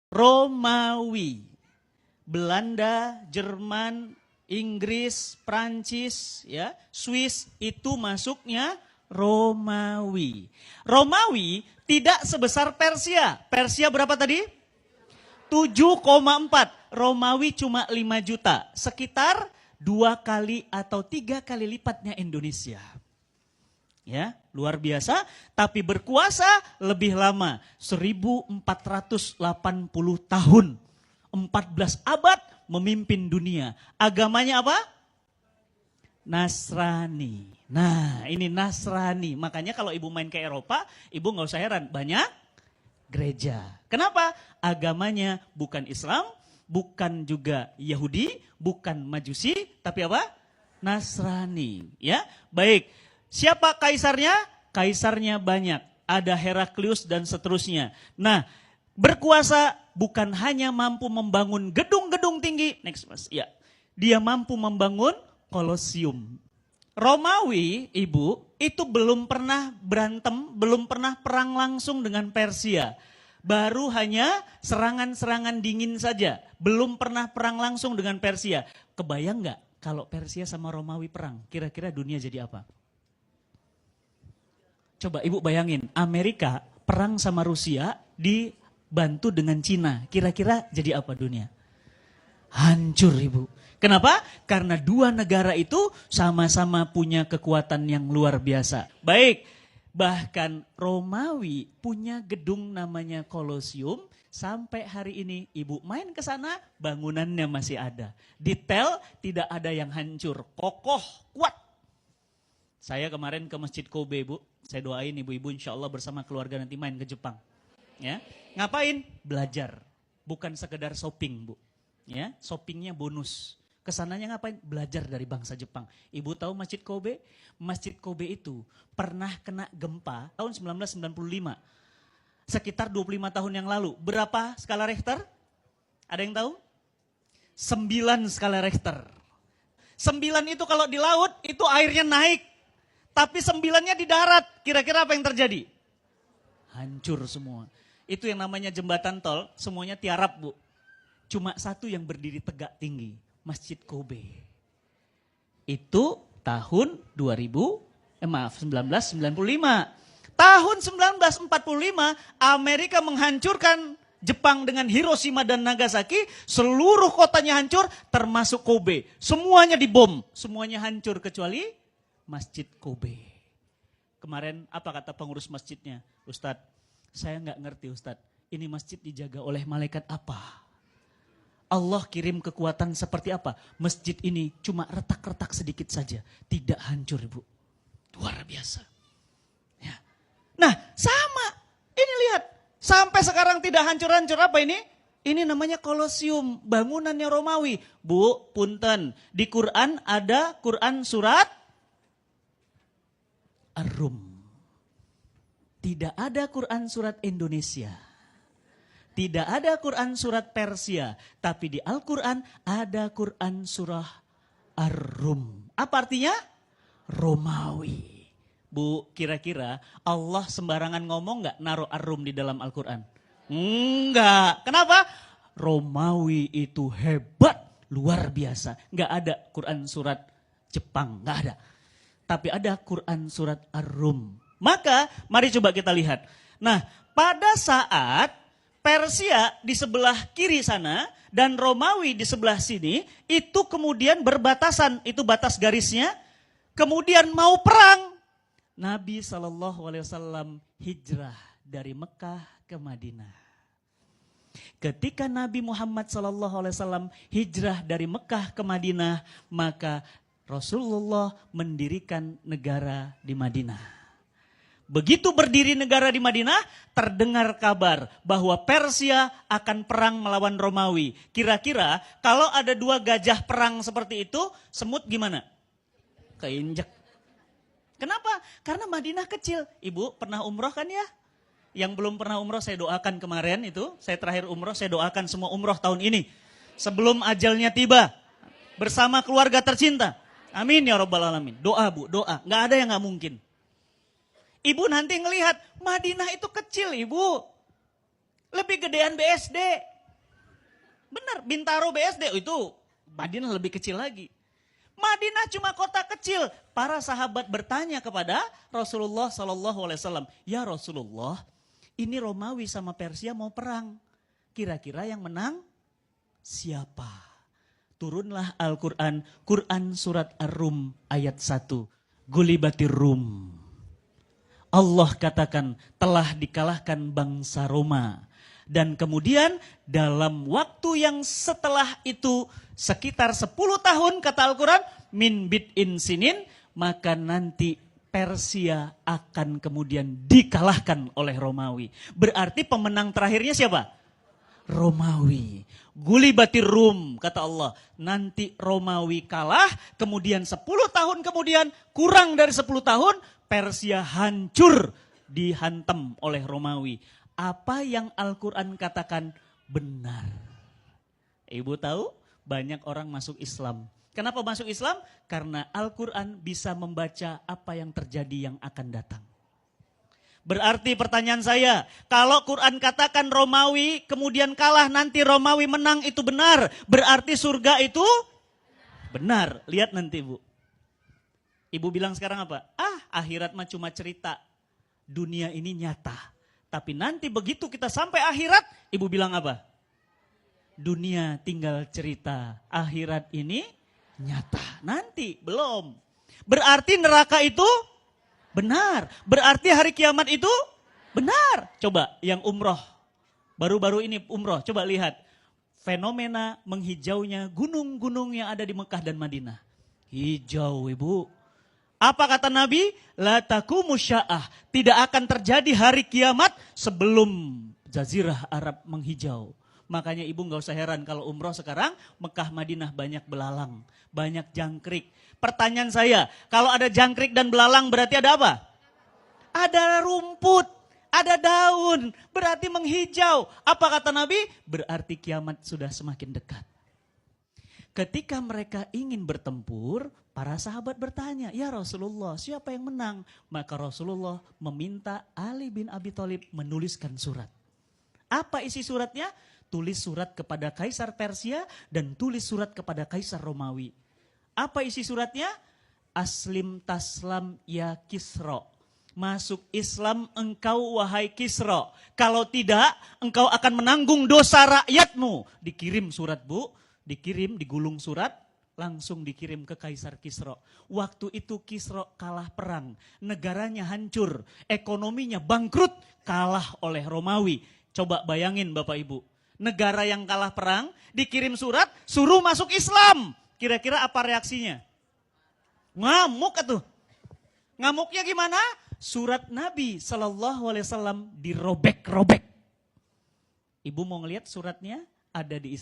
Romawi. Belanda, Jerman, Inggris, Prancis, ya, Swiss itu masuknya Romawi. Romawi tidak sebesar Persia. Persia berapa tadi? 7,4. Romawi cuma 5 juta. Sekitar 2 kali atau 3 kali lipatnya Indonesia. Ya, luar biasa, tapi berkuasa lebih lama, 1480 tahun. 14 abad memimpin dunia. Agamanya apa? Nasrani. Nah, ini Nasrani. Makanya kalau ibu main ke Eropa, ibu nggak usah heran, banyak gereja. Kenapa? Agamanya bukan Islam, bukan juga Yahudi, bukan Majusi, tapi apa? Nasrani. Ya, baik. Siapa kaisarnya? Kaisarnya banyak. Ada Heraklius dan seterusnya. Nah, berkuasa bukan hanya mampu membangun gedung-gedung tinggi. Next, Mas. Ya. Dia mampu membangun Kolosium. Romawi, ibu, itu belum pernah berantem, belum pernah perang langsung dengan Persia. Baru hanya serangan-serangan dingin saja. Belum pernah perang langsung dengan Persia. Kebayang nggak kalau Persia sama Romawi perang? Kira-kira dunia jadi apa? Coba ibu bayangin, Amerika perang sama Rusia dibantu dengan Cina. Kira-kira jadi apa dunia? Hancur ibu. Kenapa? Karena dua negara itu sama-sama punya kekuatan yang luar biasa. Baik, bahkan Romawi punya gedung namanya Kolosium. Sampai hari ini ibu main ke sana, bangunannya masih ada. Detail tidak ada yang hancur, kokoh, kuat. Saya kemarin ke Masjid Kobe, Bu. Saya doain ibu-ibu insya Allah bersama keluarga nanti main ke Jepang. Ya, ngapain? Belajar. Bukan sekedar shopping, Bu. Ya, shoppingnya bonus. Kesananya ngapain? Belajar dari bangsa Jepang. Ibu tahu Masjid Kobe? Masjid Kobe itu pernah kena gempa tahun 1995. Sekitar 25 tahun yang lalu. Berapa skala Richter? Ada yang tahu? 9 skala Richter. 9 itu kalau di laut, itu airnya naik. Tapi 9-nya di darat, kira-kira apa yang terjadi? Hancur semua. Itu yang namanya jembatan tol, semuanya tiarap, Bu. Cuma satu yang berdiri tegak tinggi, Masjid Kobe. Itu tahun 1995. Tahun 1945, Amerika menghancurkan Jepang dengan Hiroshima dan Nagasaki, seluruh kotanya hancur, termasuk Kobe. Semuanya dibom, semuanya hancur kecuali Masjid Kobe. Kemarin apa kata pengurus masjidnya? Ustadz, saya nggak ngerti Ustadz, ini masjid dijaga oleh malaikat apa? Allah kirim kekuatan seperti apa? Masjid ini cuma retak-retak sedikit saja, tidak hancur Ibu. Luar biasa. Ya. Nah sama, ini lihat, sampai sekarang tidak hancur-hancur apa ini? Ini namanya Kolosium, bangunannya Romawi. Bu, punten, di Quran ada Quran surat Ar-Rum. Tidak ada Quran surat Indonesia. Tidak ada Quran surat Persia. Tapi di Al-Quran ada Quran surah Ar-Rum. Apa artinya? Romawi. Bu, kira-kira Allah sembarangan ngomong nggak naruh Ar-Rum di dalam Al-Quran? Enggak. Kenapa? Romawi itu hebat, luar biasa. Nggak ada Quran surat Jepang, nggak ada. Tapi ada Quran surat Ar-Rum. Maka mari coba kita lihat. Nah, pada saat Persia di sebelah kiri sana dan Romawi di sebelah sini, itu kemudian berbatasan, itu batas garisnya. Kemudian mau perang, Nabi SAW hijrah dari Mekah ke Madinah. Ketika Nabi Muhammad SAW hijrah dari Mekah ke Madinah, maka Rasulullah mendirikan negara di Madinah. Begitu berdiri negara di Madinah, terdengar kabar bahwa Persia akan perang melawan Romawi. Kira-kira kalau ada 2 gajah perang seperti itu, semut gimana? Keinjek. Kenapa? Karena Madinah kecil. Ibu pernah umroh kan ya? Yang belum pernah umroh saya doakan kemarin itu. Saya terakhir umroh, saya doakan semua umroh tahun ini. Sebelum ajalnya tiba. Bersama keluarga tercinta. Amin ya Rabbal Alamin. Doa Bu, doa. Nggak ada yang nggak mungkin. Ibu nanti ngelihat Madinah itu kecil Ibu. Lebih gedean BSD. Benar, Bintaro BSD itu Madinah lebih kecil lagi. Madinah cuma kota kecil. Para sahabat bertanya kepada Rasulullah SAW, ya Rasulullah, ini Romawi sama Persia mau perang. Kira-kira yang menang siapa? Turunlah Al-Quran, Quran surat Ar-Rum ayat 1. Gulibatir Rum. Allah katakan telah dikalahkan bangsa Roma. Dan kemudian dalam waktu yang setelah itu sekitar 10 tahun kata Al-Quran, min bid'in sinin, maka nanti Persia akan kemudian dikalahkan oleh Romawi. Berarti pemenang terakhirnya siapa? Romawi. Gulibatir Rum, kata Allah. Nanti Romawi kalah, kemudian 10 tahun kemudian, kurang dari 10 tahun, Persia hancur, dihantam oleh Romawi. Apa yang Al-Quran katakan benar. Ibu tahu banyak orang masuk Islam. Kenapa masuk Islam? Karena Al-Quran bisa membaca apa yang terjadi yang akan datang. Berarti pertanyaan saya, kalau Quran katakan Romawi kemudian kalah, nanti Romawi menang, itu benar. Berarti surga itu benar. Lihat nanti Bu. Ibu bilang sekarang apa? Akhirat mah cuma cerita. Dunia ini nyata. Tapi nanti begitu kita sampai akhirat, ibu bilang apa? Dunia tinggal cerita, akhirat ini nyata. Nanti belum. Berarti neraka itu benar. Berarti hari kiamat itu benar. Coba yang umroh, baru-baru ini umroh, coba lihat. Fenomena menghijaunya gunung-gunung yang ada di Mekah dan Madinah. Hijau ibu. Apa kata Nabi? La taqumu sya'ah. Tidak akan terjadi hari kiamat sebelum jazirah Arab menghijau. Makanya ibu gak usah heran kalau umroh sekarang Mekah Madinah banyak belalang, banyak jangkrik. Pertanyaan saya, kalau ada jangkrik dan belalang berarti ada apa? Ada rumput, ada daun, berarti menghijau. Apa kata Nabi? Berarti kiamat sudah semakin dekat. Ketika mereka ingin bertempur, para sahabat bertanya, ya Rasulullah, siapa yang menang? Maka Rasulullah meminta Ali bin Abi Thalib menuliskan surat. Apa isi suratnya? Tulis surat kepada Kaisar Persia dan tulis surat kepada Kaisar Romawi. Apa isi suratnya? Aslim taslam ya Kisra. Masuk Islam engkau wahai Kisra. Kalau tidak, engkau akan menanggung dosa rakyatmu. Dikirim surat Bu, dikirim, digulung surat, langsung dikirim ke Kaisar Kisra. Waktu itu Kisra kalah perang, negaranya hancur, ekonominya bangkrut, kalah oleh Romawi. Coba bayangin Bapak Ibu, negara yang kalah perang, dikirim surat, suruh masuk Islam. Kira-kira apa reaksinya? Ngamuk atuh. Ngamuknya gimana? Surat Nabi SAW dirobek-robek. Ibu mau ngelihat suratnya? Ada di